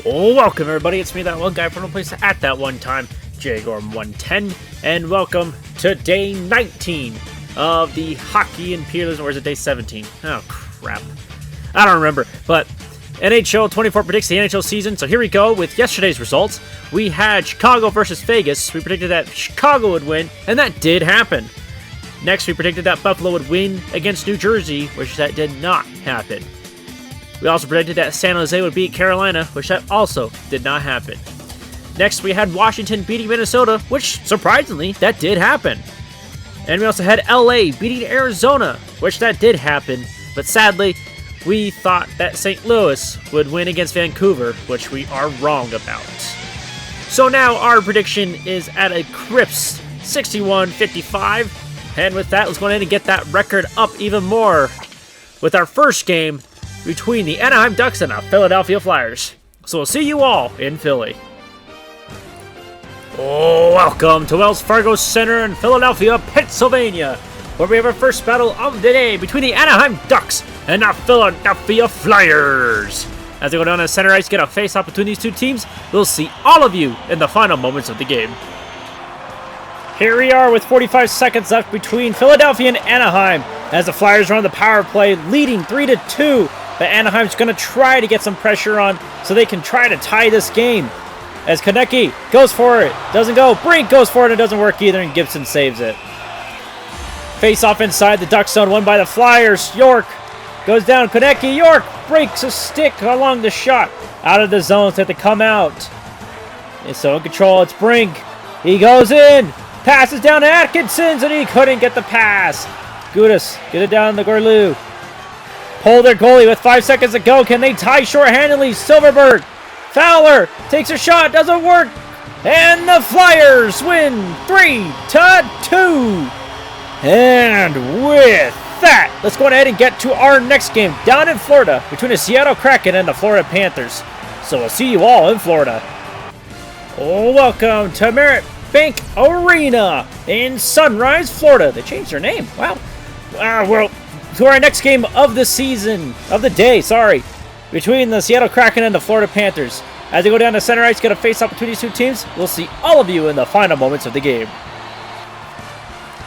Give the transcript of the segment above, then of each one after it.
Welcome everybody, it's me, that one guy from the place at that one time, JGorm110, and welcome to day 19 of the Hockey and Peerless, or is it day 17? Oh crap, I don't remember, but NHL 24 predicts the NHL season, so here we go with yesterday's results. We had Chicago versus Vegas. We predicted that Chicago would win, and that did happen. Next, we predicted that Buffalo would win against New Jersey, which that did not happen. We also predicted that San Jose would beat Carolina, which that also did not happen. Next, we had Washington beating Minnesota, which, surprisingly, that did happen. And we also had LA beating Arizona, which that did happen, but sadly, we thought that St. Louis would win against Vancouver, which we are wrong about. So now our prediction is at a crisp 61-55, and with that, let's go ahead and get that record up even more with our first game between the Anaheim Ducks and the Philadelphia Flyers. So we'll see you all in Philly. Welcome to Wells Fargo Center in Philadelphia, Pennsylvania, where we have our first battle of the day between the Anaheim Ducks and the Philadelphia Flyers. As they go down to center ice, get a face-off between these two teams, we'll see all of you in the final moments of the game. Here we are with 45 seconds left between Philadelphia and Anaheim as the Flyers are on the power play, leading 3-2. But Anaheim's going to try to get some pressure on so they can try to tie this game. As Konecny goes for it, doesn't go. Brink goes for it, it doesn't work either, and Gibson saves it. Face off inside the Duck zone, won by the Flyers. York goes down. Konecny, York breaks a stick along the shot. Out of the zone, so they have to come out. And so in control, it's Brink. He goes in. Passes down to Atkinsons, and he couldn't get the pass. Gudas, get it down to Gorlu. Pull their goalie with 5 seconds to go. Can they tie shorthandedly? Silverberg. Fowler takes a shot. Doesn't work. And the Flyers win 3-2. And with that, let's go ahead and get to our next game down in Florida between the Seattle Kraken and the Florida Panthers. So we'll see you all in Florida. Welcome to Merritt Bank Arena in Sunrise, Florida. They changed their name. Wow. Well, to our next game of the season, of the day, sorry, between the Seattle Kraken and the Florida Panthers. As they go down to center ice, get a face-off between these two teams, we'll see all of you in the final moments of the game.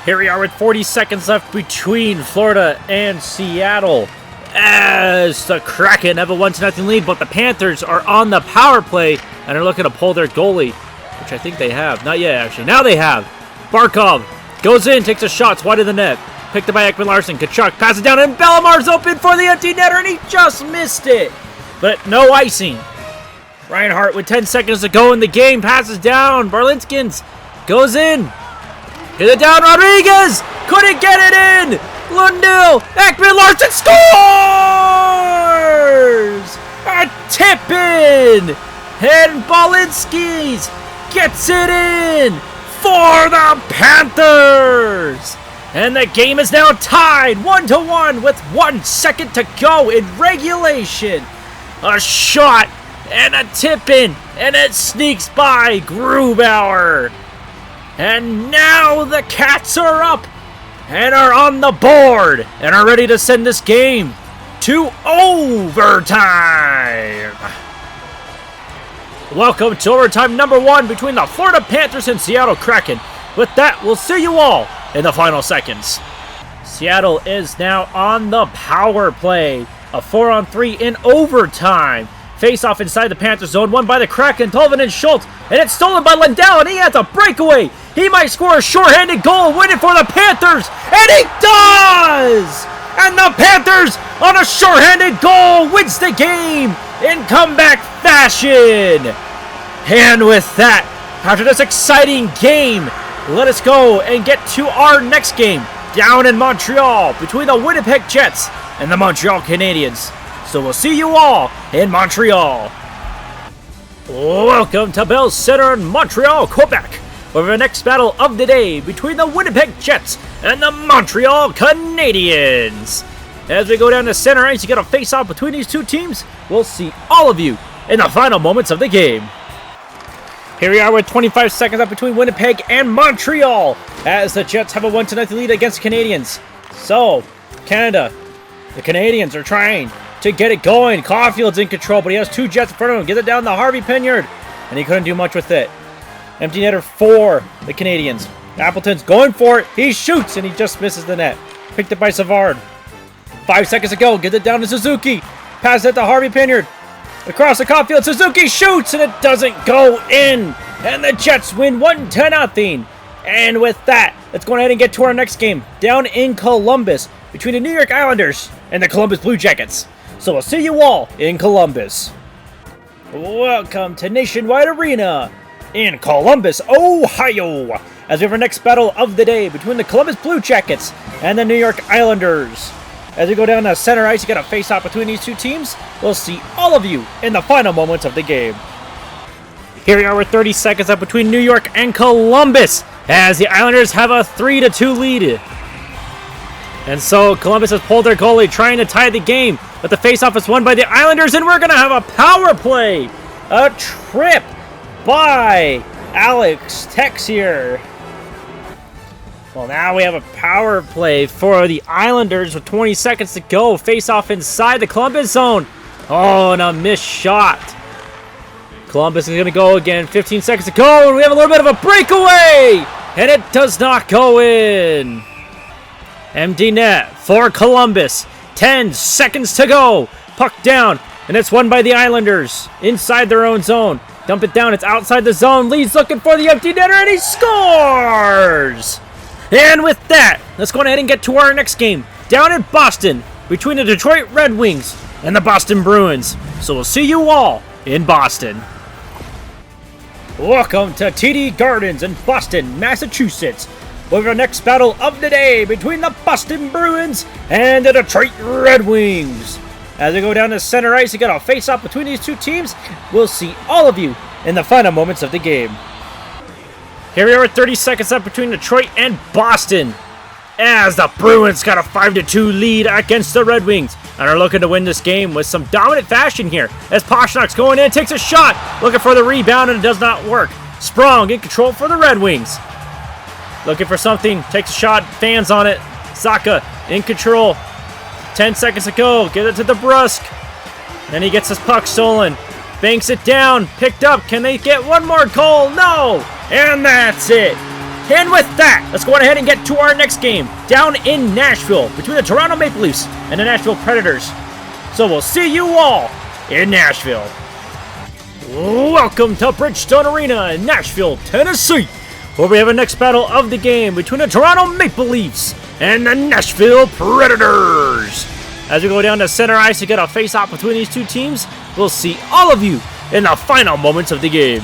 Here we are with 40 seconds left between Florida and Seattle. As the Kraken have a 1-0 lead, but the Panthers are on the power play and are looking to pull their goalie, which I think they have. Not yet, actually. Now they have. Barkov goes in, takes a shot, it's wide of the net. Picked up by Ekman-Larsson. Kachuk passes down, and Bellemar's open for the empty netter, and he just missed it. But no icing. Reinhart with 10 seconds to go in the game. Passes down. Barlinskins goes in. Hit it down. Rodriguez couldn't get it in. Lundell. Ekman-Larsson scores! A tip in. And Balinskis gets it in for the Panthers. And the game is now tied 1-1 with 1 second to go in regulation. A shot and a tip in, and it sneaks by Grubauer. And now the Cats are up and are on the board and are ready to send this game to overtime. Welcome to overtime number 1 between the Florida Panthers and Seattle Kraken. With that, we'll see you all in the final seconds. Seattle is now on the power play. A 4-on-3 in overtime. Face off inside the Panthers zone, won by the Kraken, Tolvanen and Schultz, and it's stolen by Lundell, and he has a breakaway. He might score a shorthanded goal, winning for the Panthers, and he does! And the Panthers, on a shorthanded goal, wins the game in comeback fashion. And with that, after this exciting game, let us go and get to our next game down in Montreal between the Winnipeg Jets and the Montreal Canadiens. So we'll see you all in Montreal. Welcome to Bell Center in Montreal, Quebec, for the next battle of the day between the Winnipeg Jets and the Montreal Canadiens. As we go down to center ice, you get a face-off between these two teams. We'll see all of you in the final moments of the game. Here we are with 25 seconds left between Winnipeg and Montreal as the Jets have a 1-0 lead against the Canadiens. So, Canada, the Canadiens are trying to get it going. Caulfield's in control, but he has 2 Jets in front of him. Gets it down to Harvey Pinyard, and he couldn't do much with it. Empty netter for the Canadians. Appleton's going for it. He shoots, and he just misses the net. Picked up by Savard. 5 seconds to go. Gets it down to Suzuki. Pass it to Harvey Pinyard. Across the Caulfield, Suzuki shoots, and it doesn't go in. And the Jets win 1-0. And with that, let's go ahead and get to our next game down in Columbus between the New York Islanders and the Columbus Blue Jackets. So we'll see you all in Columbus. Welcome to Nationwide Arena in Columbus, Ohio, as we have our next battle of the day between the Columbus Blue Jackets and the New York Islanders. As we go down to center ice, you got a face-off between these two teams. We'll see all of you in the final moments of the game. Here we are with 30 seconds up between New York and Columbus, as the Islanders have a 3-2 lead. And so Columbus has pulled their goalie, trying to tie the game, but the face-off is won by the Islanders, and we're going to have a power play. A trip by Alex Texier. Well, now we have a power play for the Islanders with 20 seconds to go. Face-off inside the Columbus zone. Oh, and a missed shot. Columbus is going to go again. 15 seconds to go, and we have a little bit of a breakaway. And it does not go in. Empty net for Columbus. 10 seconds to go. Puck down, and it's won by the Islanders inside their own zone. Dump it down. It's outside the zone. Lee's looking for the empty netter, and he scores! And with that, let's go ahead and get to our next game down in Boston between the Detroit Red Wings and the Boston Bruins. So we'll see you all in Boston. Welcome to TD Gardens in Boston, Massachusetts, with our next battle of the day between the Boston Bruins and the Detroit Red Wings. As we go down to center ice, you got a face-off between these two teams. We'll see all of you in the final moments of the game. Here we are with 30 seconds up between Detroit and Boston, as the Bruins got a 5-2 lead against the Red Wings and are looking to win this game with some dominant fashion here. As Pastrnak's going in, takes a shot, looking for the rebound, and it does not work. Sprong in control for the Red Wings. Looking for something, takes a shot, fans on it. Zacha in control. 10 seconds to go, get it to the Brusque. Then he gets his puck stolen. Banks it down, picked up. Can they get one more goal? No! And that's it. And with that, let's go ahead and get to our next game down in Nashville between the Toronto Maple Leafs and the Nashville Predators. So we'll see you all in Nashville. Welcome to Bridgestone Arena in Nashville, Tennessee, where we have a next battle of the game between the Toronto Maple Leafs and the Nashville Predators. As we go down to center ice to get a face-off between these two teams, we'll see all of you in the final moments of the game.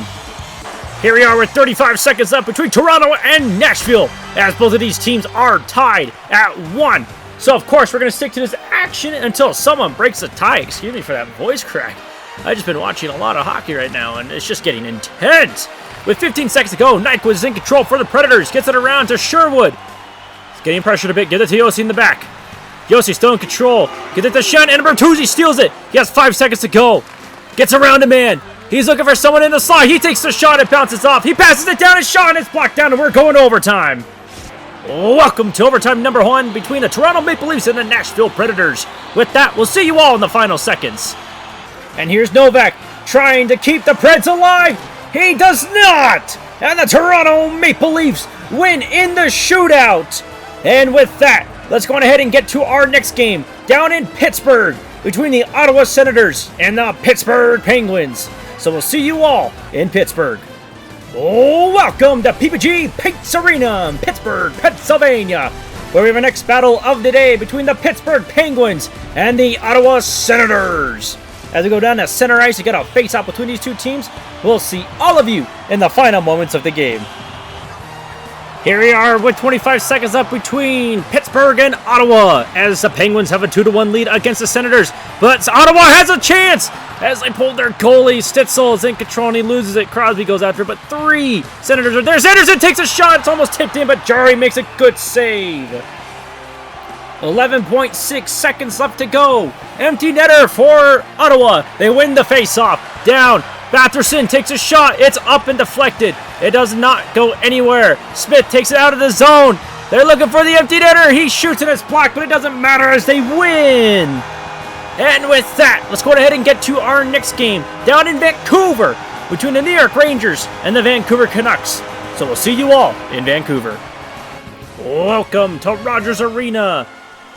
Here we are with 35 seconds left between Toronto and Nashville, as both of these teams are tied at 1. So, of course, we're going to stick to this action until someone breaks the tie. Excuse me for that voice crack. I've just been watching a lot of hockey right now, and it's just getting intense. With 15 seconds to go, Nyquist is in control for the Predators. Gets it around to Sherwood. He's getting pressured a bit. Get it to Yossi in the back. Yossi still in control. Get it to Shen, and Bertuzzi steals it. He has 5 seconds to go. Gets around a man. He's looking for someone in the slot. He takes the shot. It bounces off. He passes it down. His shot, and it's blocked down, and we're going to overtime. Welcome to overtime number 1 between the Toronto Maple Leafs and the Nashville Predators. With that, we'll see you all in the final seconds. And here's Novak trying to keep the Preds alive. He does not. And the Toronto Maple Leafs win in the shootout. And with that, let's go ahead and get to our next game down in Pittsburgh between the Ottawa Senators and the Pittsburgh Penguins. So we'll see you all in Pittsburgh. Welcome to PPG Paints Arena in Pittsburgh, Pennsylvania, where we have our next battle of the day between the Pittsburgh Penguins and the Ottawa Senators. As we go down to center ice to get a face-off between these two teams, we'll see all of you in the final moments of the game. Here we are with 25 seconds left between Pittsburgh and Ottawa, as the Penguins have a 2-1 lead against the Senators. But Ottawa has a chance as they pull their goalie. Stitzel is in control and he loses it. Crosby goes after it, but 3 Senators are there. Sanderson takes a shot. It's almost tipped in, but Jari makes a good save. 11.6 seconds left to go. Empty netter for Ottawa. They win the face-off. Down. Batherson takes a shot. It's up and deflected. It does not go anywhere. Smith takes it out of the zone. They're looking for the empty netter. He shoots and it's blocked, but it doesn't matter as they win. And with that, let's go ahead and get to our next game down in Vancouver between the New York Rangers and the Vancouver Canucks. So we'll see you all in Vancouver. Welcome to Rogers Arena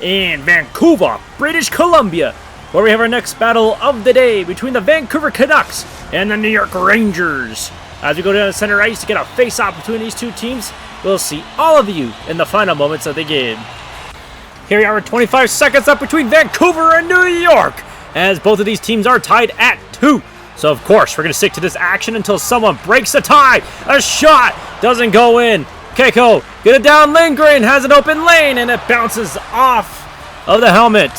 in Vancouver, British Columbia, where we have our next battle of the day between the Vancouver Canucks and the New York Rangers. As we go down to center ice to get a face-off between these two teams, we'll see all of you in the final moments of the game. Here we are with 25 seconds up between Vancouver and New York, as both of these teams are tied at 2. So of course, we're going to stick to this action until someone breaks the tie. A shot doesn't go in. Keiko, get it down. Lindgren has an open lane, and it bounces off of the helmet.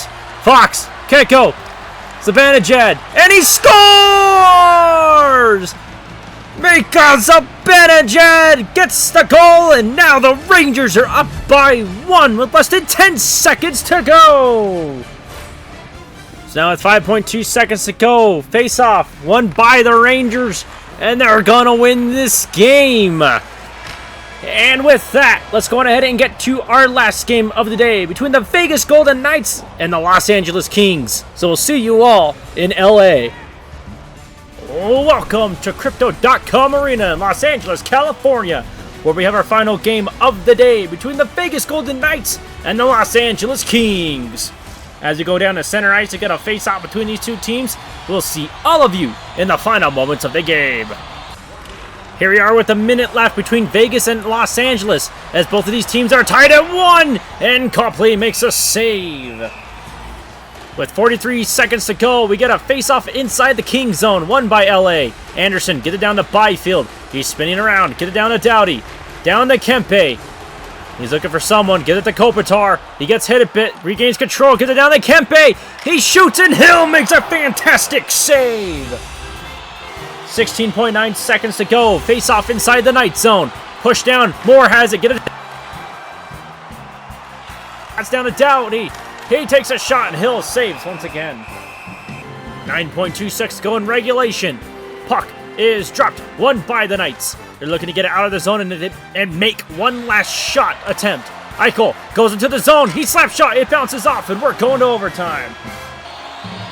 Fox, Keiko, Zibanejad, and he scores! Mika Zibanejad gets the goal, and now the Rangers are up by 1 with less than 10 seconds to go. So now with 5.2 seconds to go, face-off won by the Rangers, and they're gonna win this game. And with that, let's go on ahead and get to our last game of the day between the Vegas Golden Knights and the Los Angeles Kings. So we'll see you all in LA. Welcome to Crypto.com Arena in Los Angeles, California, where we have our final game of the day between the Vegas Golden Knights and the Los Angeles Kings. As we go down to center ice to get a face-off between these two teams, we'll see all of you in the final moments of the game. Here we are with a minute left between Vegas and Los Angeles, as both of these teams are tied at 1, and Copley makes a save. With 43 seconds to go, we get a face-off inside the King zone, won by LA. Anderson, get it down to Byfield. He's spinning around, get it down to Doughty. Down to Kempe. He's looking for someone, get it to Kopitar. He gets hit a bit, regains control, get it down to Kempe. He shoots, and Hill makes a fantastic save. 16.9 seconds to go. Face off inside the Knight zone. Push down. Moore has it. Get it. That's down to Doughty. He takes a shot, and Hill saves once again. 9.2 seconds to go in regulation. Puck is dropped. Won by the Knights. They're looking to get it out of the zone and make one last shot attempt. Eichel goes into the zone. He slap shot. It bounces off, and we're going to overtime.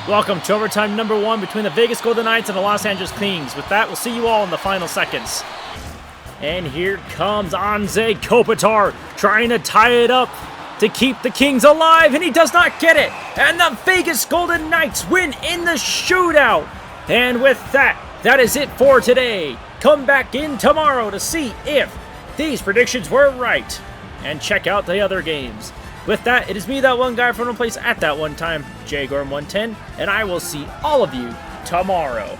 Welcome to overtime number 1 between the Vegas Golden Knights and the Los Angeles Kings. With that, we'll see you all in the final seconds. And here comes Anze Kopitar trying to tie it up to keep the Kings alive, and he does not get it. And the Vegas Golden Knights win in the shootout. And with that, that is it for today. Come back in tomorrow to see if these predictions were right. And check out the other games. With that, it is me, that one guy from one place at that one time, JGorm110, and I will see all of you tomorrow.